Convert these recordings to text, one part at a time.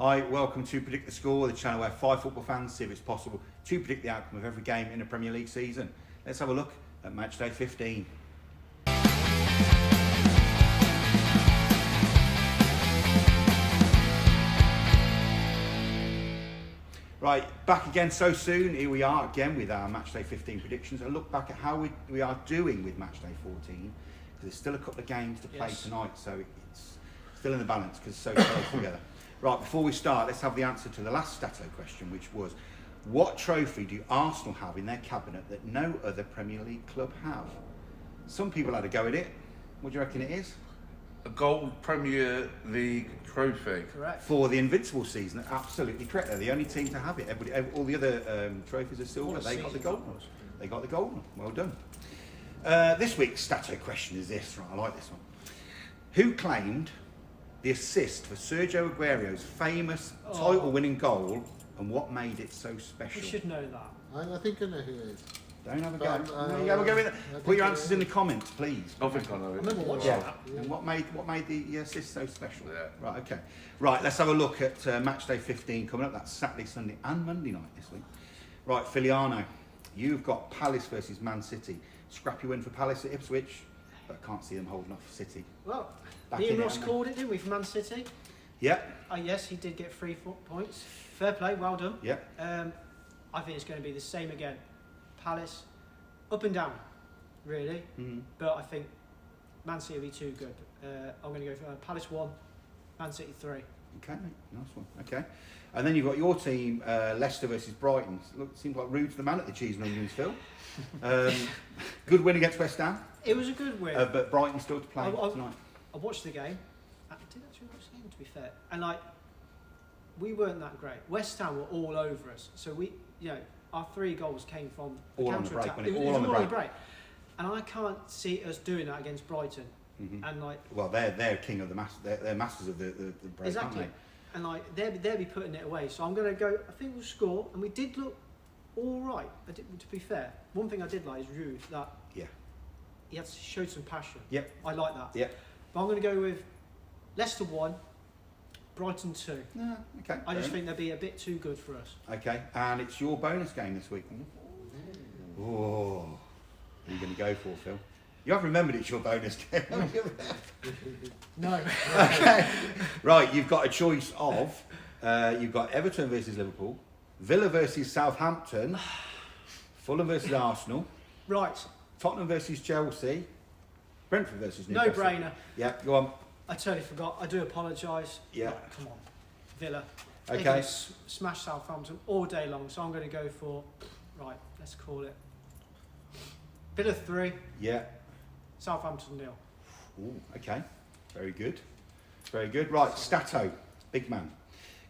Hi, welcome to Predict the Score, the channel where 5 football fans see if it's possible to predict the outcome of every game in a Premier League season. Let's have a look at matchday 15. Right, back again so soon. Here we are again with our matchday 15 predictions. A look back at how we are doing with matchday 14, because there's still a couple of games to play tonight, so it's still in the balance because it's so close together. Right, before we start, let's have the answer to the last Stato question, which was, what trophy do Arsenal have in their cabinet that no other Premier League club have? Some people had a go at it. What do you reckon it is? A gold Premier League trophy. Correct. For the Invincible season, absolutely correct. They're the only team to have it. All the other trophies are silver. They got the gold one. They got the gold one. Well done. This week's Stato question is this. Right, I like this one. Who claimed the assist for Sergio Aguero's famous title-winning goal, and what made it so special? We should know that. I think I know who it is. Don't have a go. Have a go with it. Put your answers in the comments, please. I think I know it. I remember watching that. And what made the assist so special? Yeah. Right, okay. Right, let's have a look at matchday 15 coming up. That's Saturday, Sunday and Monday night this week. Right, Filiano, you've got Palace versus Man City. Scrappy win for Palace at Ipswich, but I can't see them holding off City. Well, Back Ian in it, Ross haven't called it, didn't we, for Man City? Yep. Yes, he did get 3 points. Fair play, well done. Yep. I think it's going to be the same again. Palace, up and down, really. But I think Man City will be too good. I'm going to go for Palace 1, Man City 3. Okay, mate. Nice one. Okay. And then you've got your team, Leicester versus Brighton. Look, seems like rude to the man at the cheese and onions, Phil. Good win against West Ham. It was a good win. But Brighton still to play tonight. I watched the game. I did actually watch the game, to be fair. And we weren't that great. West Ham were all over us. So our 3 goals came from the All on the break, counter-attack. wasn't it? It All was on the break. And I can't see us doing that against Brighton. And Well, they're king of the they're masters of the break, exactly. aren't they? And they'll be putting it away. So I'm going to go. I think we'll score, and we did look all right. To be fair, one thing I did like is Rude, that he had showed some passion. Yep. I like that. Yep. But I'm going to go with Leicester 1, Brighton 2. Yeah, okay. I just think they'll be a bit too good for us. Okay, and it's your bonus game this week. Oh, who are you going to go for, Phil? You have remembered it's your bonus game. No. Okay. Right, you've got a choice of, you've got Everton versus Liverpool, Villa versus Southampton, Fulham versus Arsenal, Right. Tottenham versus Chelsea, Brentford versus Newcastle. No-brainer. Yeah, go on. I totally forgot. I do apologise. Yeah. Right, come on. Villa. Okay. They can smash Southampton all day long. So I'm going to go for, right, let's call it Villa 3, Yeah. Southampton 0. Ooh, okay. Very good. Very good. Right, Stato, big man.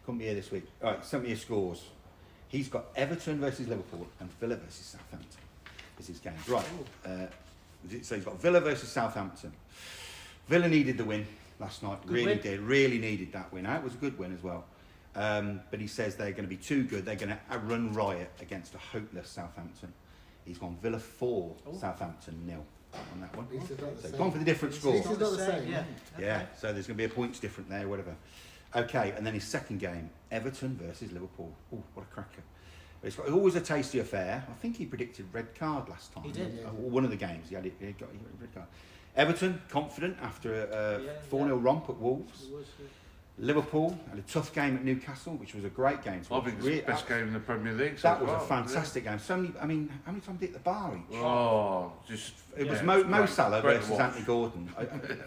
Couldn't be here this week. All right, send me your scores. He's got Everton versus Liverpool and Villa versus Southampton. This is his games. Right. So he's got Villa versus Southampton. Villa needed the win last night. Good Really win. did. Really needed that win. It was a good win as well. But he says they're going to be too good. They're going to run riot against a hopeless Southampton. He's gone Villa 4, Southampton 0 on that one. At least it's not the So same. gone for the different score. It's not the same. Yeah. Yeah, Okay. so there's going to be a points different there, whatever. Okay, and then his second game, Everton versus Liverpool. Oh, what a cracker. It's always a tasty affair. I think he predicted red card last time. He did. Yeah. One of the games, he got a red card. Everton, confident after a 4-0 romp at Wolves. It was, Liverpool had a tough game at Newcastle, which was a great game. I think it's the best game in the Premier League. That was a fantastic game. So many, how many times did it at the bar each? Oh, just... It was yeah, Mo Salah great to versus watch. Anthony Gordon.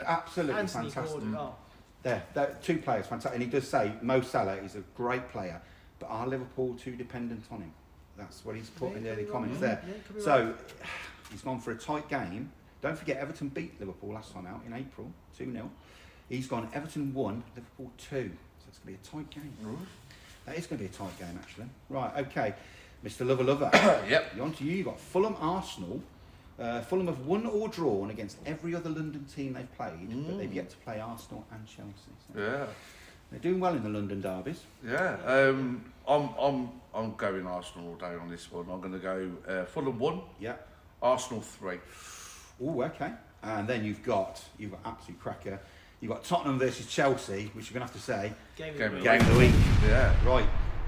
Absolutely Anthony fantastic. Gordon, oh. They're 2 players, fantastic. And he does say Mo Salah is a great player, but are Liverpool too dependent on him? That's what he's put in the early comments there. Yeah, could be So he's gone for a tight game. Don't forget, Everton beat Liverpool last time out in April, 2-0. He's gone Everton 1, Liverpool 2. So it's going to be a tight game. That is going to be a tight game, actually. Right, okay. Mr. Lover. Yep. You're on to you. You've got Fulham, Arsenal. Fulham have won or drawn against every other London team they've played, but they've yet to play Arsenal and Chelsea. So Yeah. they're doing well in the London derbies. Yeah. I'm going Arsenal all day on this one. I'm going to go Fulham 1, Yeah. Arsenal 3. Oh, okay. And then you've got absolute cracker. You've got Tottenham versus Chelsea, which you're going to have to say Game of Game the of week. game of the week. Yeah. Right.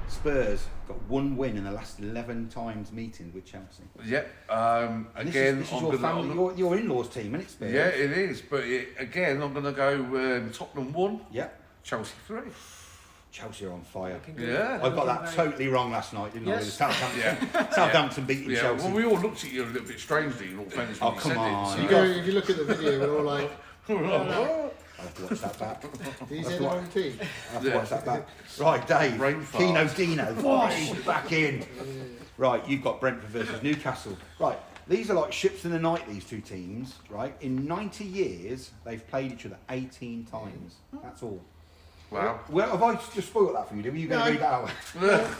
Spurs got 1 win in the last 11 times meetings with Chelsea. Yep. And Again, this is I'm your gonna- family, your in-laws team, isn't it, Spurs? Yeah, it is. But again, I'm going to go Tottenham 1, Yeah. Chelsea 3. Chelsea are on fire. Looking good. Yeah. I got that Looking very- totally wrong last night, didn't I? Yes. With Southampton, Yeah. Southampton beating Yeah, Chelsea. well, we all looked at you a little bit strangely in all fairness when Oh, you come said on. it. You go, if you look at the video, we're all like, I'll have to watch that back. he's in the wrong team. I'll have to watch that back. Right, Dave. Brain fart. Kino Dino. He's back in. Right, you've got Brentford versus Newcastle. Right, these are like ships in the night, these two teams. Right, in 90 years, they've played each other 18 times. That's all. Wow. Well, have I just spoiled that for you? Were you going to No. read that out?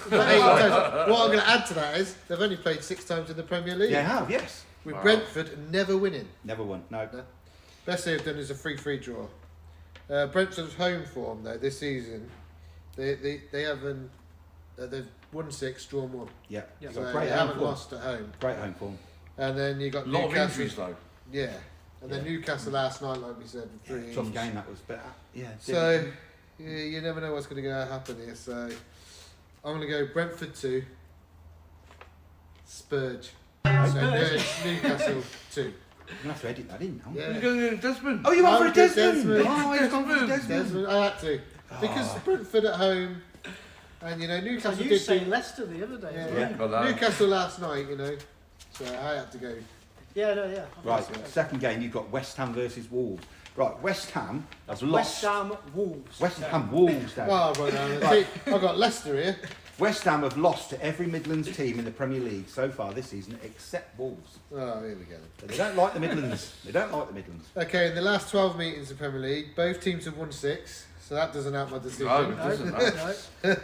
But 8 times. What I'm going to add to that is they've only played 6 times in the Premier League. Yeah, I have, yes. With Wow. Brentford never winning. Never won. No. No. Best they've done is a 3-3 draw. Brentford's home form though this season, they haven't they've won 6, drawn 1. Yeah. Yeah. You've So got they great home haven't form. lost at home. Great home form. And then you got A lot of Newcastle. injuries though. Yeah. And then Yeah. Newcastle last night, like we said, with 3 Tough game that was, but yeah. So yeah, you never know what's going to happen here. So I'm going to go Brentford 2, Spurge. So Newcastle 2. You're going to have to edit that in now. Yeah. You're going to go Desmond. Oh, you went for a I'm good, Desmond. Desmond. Oh, he's gone for a Desmond. Desmond, I had to. Because Brentford at home, and you know, So Newcastle you did saying beat Leicester the other day as Yeah. well. Well, Newcastle last night, you know. So I had to go. Yeah, no, yeah. Right, second game, you've got West Ham versus Wolves. Right, West Ham have lost. West Ham Wolves. West Ham Wolves, Dave. Well, right now, see, I've got Leicester here. West Ham have lost to every Midlands team in the Premier League so far this season, except Wolves. Oh, here we go. So they don't like the Midlands. They don't like the Midlands. Okay, in the last 12 meetings in Premier League, both teams have won 6, so that doesn't help my decision. No, it doesn't. No. No.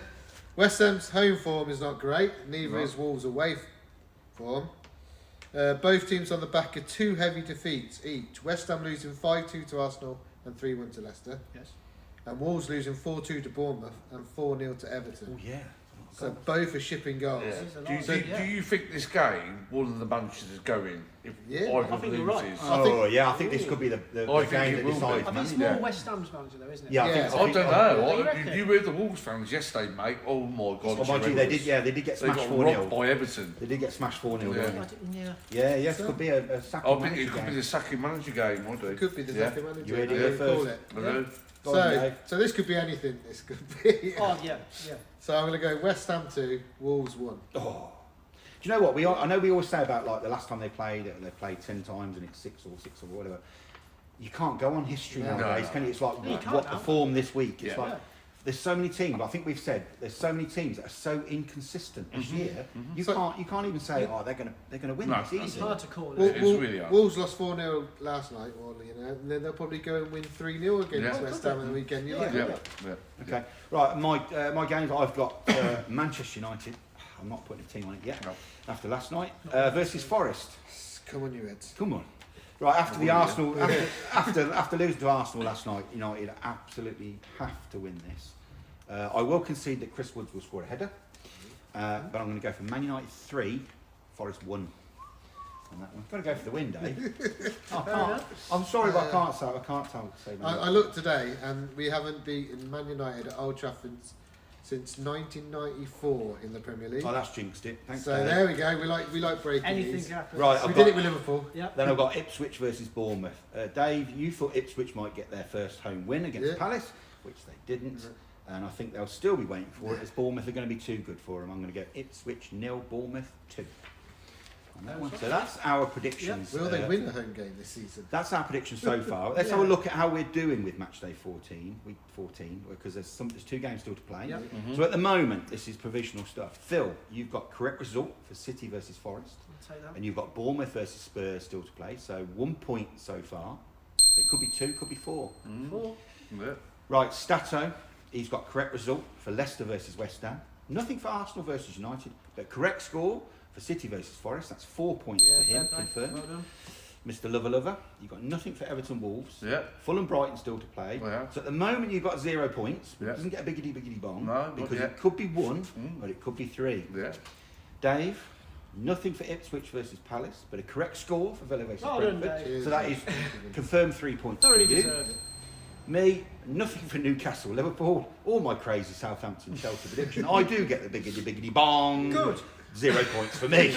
West Ham's home form is not great, neither No. is Wolves' away form. Both teams on the back of 2 heavy defeats each. West Ham losing 5-2 to Arsenal and 3-1 to Leicester. Yes. And Wolves losing 4-2 to Bournemouth and 4-0 to Everton. Oh, yeah. So both are shipping goals. Yeah. This is a Do, you, lot, do, yeah. do you think this game, one of the managers is going? If Yeah. either I think you're right. loses? Oh, yeah, I think this could be the I game think it that will decides, be. I think it's man. more Yeah. West Ham's manager though, isn't it? Yeah, I Yeah. think I so. don't know. You reckon? You heard the Wolves fans yesterday, mate. Oh my God! Oh, mind you, they did get They smashed got 4-0. robbed by Everton. They did get smashed 4-0, Yeah. didn't Yeah. they? Yeah, it could be a second I think manager it could be game. the sacking manager game. I do. It could be the Yeah. second manager. You heard it whatever here you call first. it. I do. Go on, So, Dave. so this could be anything. This could be. Oh yeah, yeah. So I'm going to go West Ham 2, Wolves 1. Oh. Do you know what? I know we always say about like the last time they played 10 times and it's 6 or whatever. You can't go on history No. nowadays, No. can you? It's like No, you can't what the now. form this week. It's Yeah. like there's so many teams. I think we've said there's so many teams that are so inconsistent this year. You So- can't even say they're gonna win No. this It's easy. hard to call Well, it. It's really hard. Wolves lost 4-0 last night, or, you know, and then they'll probably go and win 3-0 against Yeah. West Ham on the weekend. You like Yeah. that? Yeah. Okay, right. My games I've got Manchester United. I'm not putting a team on it yet. No. After last night versus Forest. Come on, you heads. Come on. Right, after the yeah. Arsenal, after losing to Arsenal last night, United absolutely have to win this. I will concede that Chris Woods will score a header, but I'm going to go for Man United 3, Forest 1. On that one. Got to go for the win, Dave. I can't. I'm sorry, but I can't say. Say Man I United. looked today, and we haven't beaten Man United at Old Trafford since 1994 in the Premier League. Oh, that's jinxed it. Thanks, So Dave. there we go. We like breaking Anything news. can happen. Right, We I've did got- it with Liverpool. Yep. Then I've got Ipswich versus Bournemouth. Dave, you thought Ipswich might get their first home win against Yeah. Palace, which they didn't. And I think they'll still be waiting for it as Bournemouth are going to be too good for them. I'm going to go Ipswich 0, Bournemouth 2. On that one. So that's our predictions. Will they win a home game this season? That's our prediction so far. Let's have a look at how we're doing with matchday 14, week 14, because there's 2 games still to play. Yep. So at the moment, this is provisional stuff. Phil, you've got correct result for City versus Forest, I'll take that. and you've got Bournemouth versus Spurs still to play. So 1 point so far. It could be 2, could be 4. Four. Yeah. Right, Stato, he's got correct result for Leicester versus West Ham. Nothing for Arsenal versus United, but correct score for City versus Forest. That's 4 points Yeah, to him, fair play. confirmed. Well done. Mr. Lover, you've got nothing for Everton Wolves. Yeah. Fulham Brighton still to play. Yeah. So at the moment you've got 0 points. It Yeah. doesn't get a biggity bong. No, not because yet. it could be 1, Mm. but it could be 3. Yeah. Dave, nothing for Ipswich versus Palace, but a correct score for Villa versus Well done, Brentford. Dave. So that is confirmed 3 points. Thoroughly for you. deserved. Me, nothing for Newcastle, Liverpool, or my crazy Southampton, Chelsea prediction. I do get the biggity bong. Good. 0 points for me.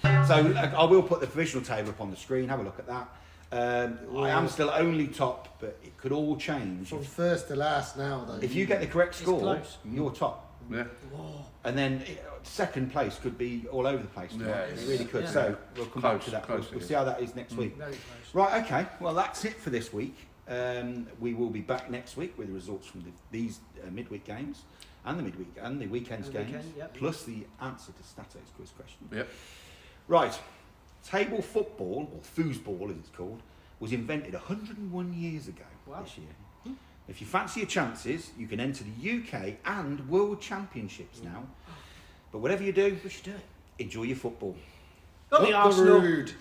So I will put the provisional table up on the screen. Have a look at that. I am still only top, but it could all change. From first to last now, though. If you get the correct score, close. you're top. Yeah. Whoa. And then second place could be all over the place. Yeah, It really could. yeah. So we'll come back Close, to that. close We'll it see how that is next week. Very close. Right, okay. Well, that's it for this week. We will be back next week with the results from these midweek games and the midweek and the weekend's And the games, weekend, yep. plus the answer to Stato's quiz question. Yep. Right, table football, or foosball as it's called, was invented 101 years ago this year. If you fancy your chances, you can enter the UK and World Championships now. But whatever you do, We should do it. enjoy your football. Not the Up the Arsenal. road.